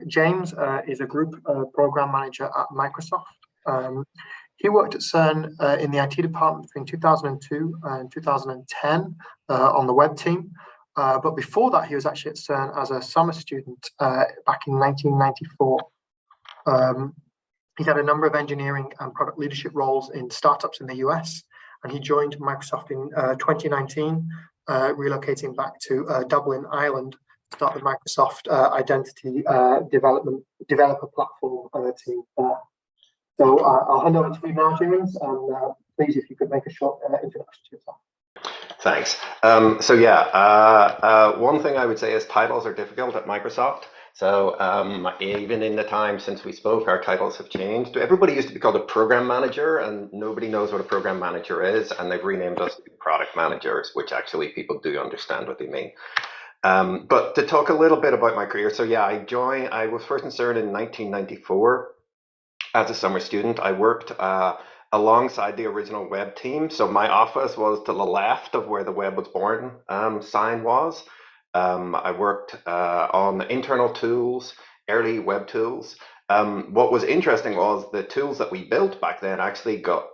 James is a group program manager at Microsoft. He worked at CERN in the IT department between 2002 and 2010 on the web team. But before that, he was actually at CERN as a summer student back in 1994. He's had a number of engineering and product leadership roles in startups in the US, and he joined Microsoft in 2019, relocating back to Dublin, Ireland, to start the Microsoft Identity Developer Platform team there. So I'll hand over to you now, James, and please, if you could make a short introduction to yourself. Thanks. One thing I would say is titles are difficult at Microsoft. So even in the time since we spoke, our titles have changed. Everybody used to be called a program manager, and nobody knows what a program manager is, and they've renamed us product managers, which actually people do understand what they mean. But to talk a little bit about my career, so yeah, I was first in CERN in 1994 as a summer student. I worked alongside the original web team. So my office was to the left of where the Web Was Born sign was. I worked on internal tools, early web tools. What was interesting was the tools that we built back then actually got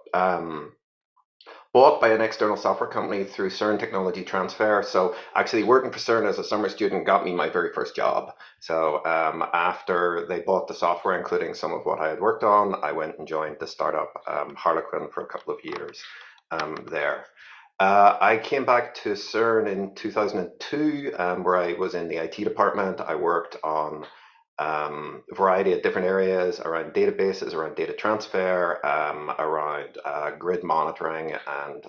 bought by an external software company through CERN technology transfer. So actually working for CERN as a summer student got me my very first job. So after they bought the software, including some of what I had worked on, I went and joined the startup Harlequin for a couple of years there. I came back to CERN in 2002, where I was in the IT department. I worked on a variety of different areas around databases, around data transfer, around grid monitoring, and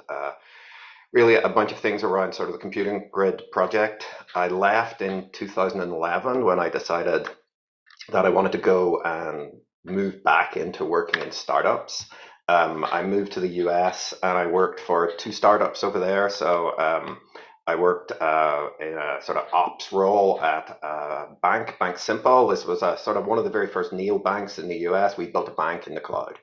really a bunch of things around sort of the computing grid project. I left in 2011 when I decided that I wanted to go and move back into working in startups. I moved to the US and I worked for 2 startups over there. So I worked in a sort of ops role at Bank Simple. This was a sort of one of the very first neobanks in the US. We built a bank in the cloud.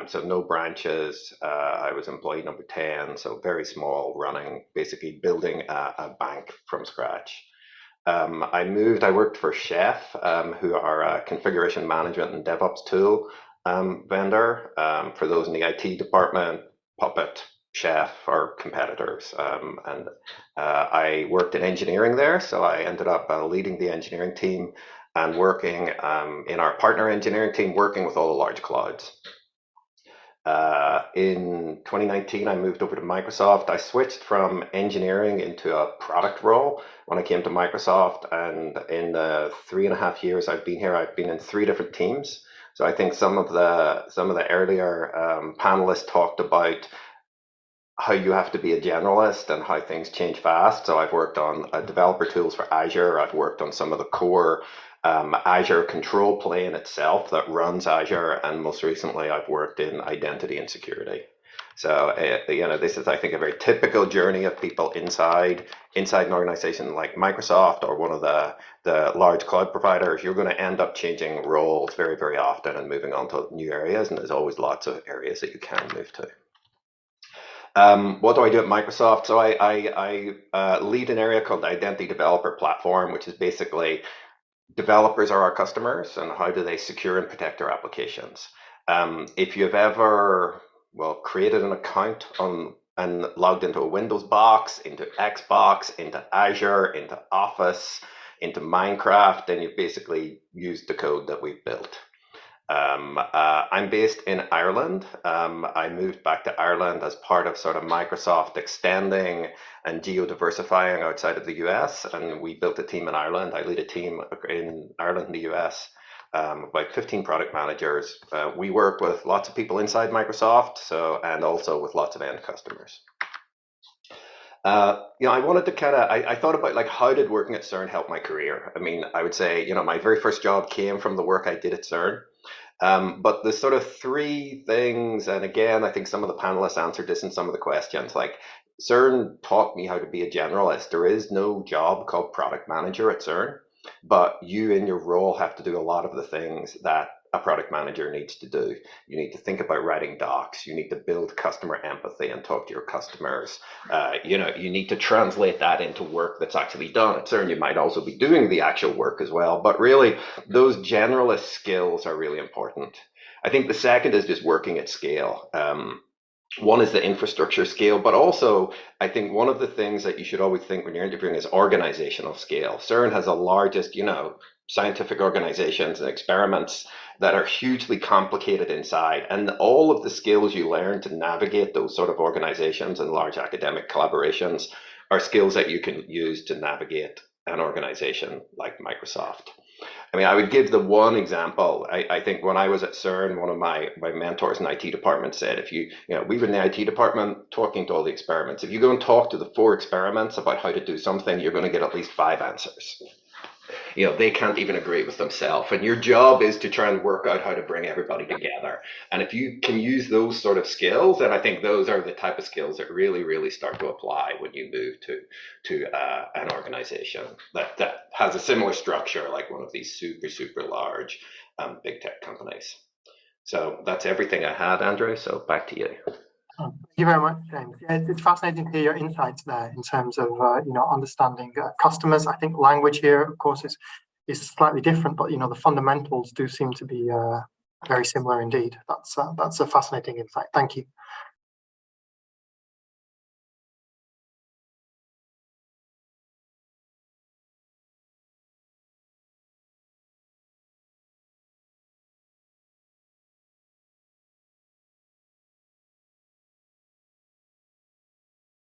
So no branches. I was employee number 10, so very small, running, basically building a bank from scratch. I worked for Chef, who are a configuration management and DevOps tool vendor. For those in the IT department, Puppet, Chef are competitors. I worked in engineering there, so I ended up leading the engineering team and working in our partner engineering team, working with all the large clouds. In 2019, I moved over to Microsoft. I switched from engineering into a product role when I came to Microsoft, and in the 3.5 years I've been here, I've been in 3 different teams. So I think some of the earlier panelists talked about how you have to be a generalist and how things change fast. So I've worked on developer tools for Azure. I've worked on some of the core Azure control plane itself that runs Azure, and most recently I've worked in identity and security. So this is, I think, a very typical journey of people inside an organization like Microsoft or one of the large cloud providers. You're going to end up changing roles very, very often and moving on to new areas, and there's always lots of areas that you can move to. What do I do at Microsoft? So I lead an area called the Identity Developer Platform, which is basically developers are our customers, and how do they secure and protect their applications? If you've ever created an account and logged into a Windows box, into Xbox, into Azure, into Office, into Minecraft, then you've basically used the code that we've built. I'm based in Ireland. I moved back to Ireland as part of sort of Microsoft extending and geo-diversifying outside of the US, and we built a team in Ireland. I lead a team in Ireland and the US, about 15 product managers. We work with lots of people inside Microsoft, and also with lots of end customers. I wanted to I thought about like, how did working at CERN help my career? I mean, I would say, my very first job came from the work I did at CERN. But the sort of 3 things, and again, I think some of the panelists answered this in some of the questions, like CERN taught me how to be a generalist. There is no job called product manager at CERN, but you in your role have to do a lot of the things that a product manager needs to do. You need to think about writing docs. You need to build customer empathy and talk to your customers. You need to translate that into work that's actually done at CERN. You might also be doing the actual work as well, but really those generalist skills are really important. I think the second is just working at scale. One is the infrastructure scale, but also I think one of the things that you should always think when you're interviewing is organizational scale. CERN has the largest, scientific organizations and experiments that are hugely complicated inside, and all of the skills you learn to navigate those sort of organizations and large academic collaborations are skills that you can use to navigate an organization like Microsoft. I mean, I would give the one example. I think when I was at CERN, one of my mentors in the IT department said, we were in the IT department talking to all the experiments. If you go and talk to the 4 experiments about how to do something, you're going to get at least 5 answers. They can't even agree with themselves. And your job is to try and work out how to bring everybody together. And if you can use those sort of skills, then I think those are the type of skills that really, really start to apply when you move to an organization that has a similar structure like one of these super, super large big tech companies. So that's everything I had, Andrew. So back to you. Thank you very much, James. Yeah, it's fascinating to hear your insights there in terms of understanding customers. I think language here, of course, is slightly different, but the fundamentals do seem to be very similar indeed. That's a fascinating insight. Thank you.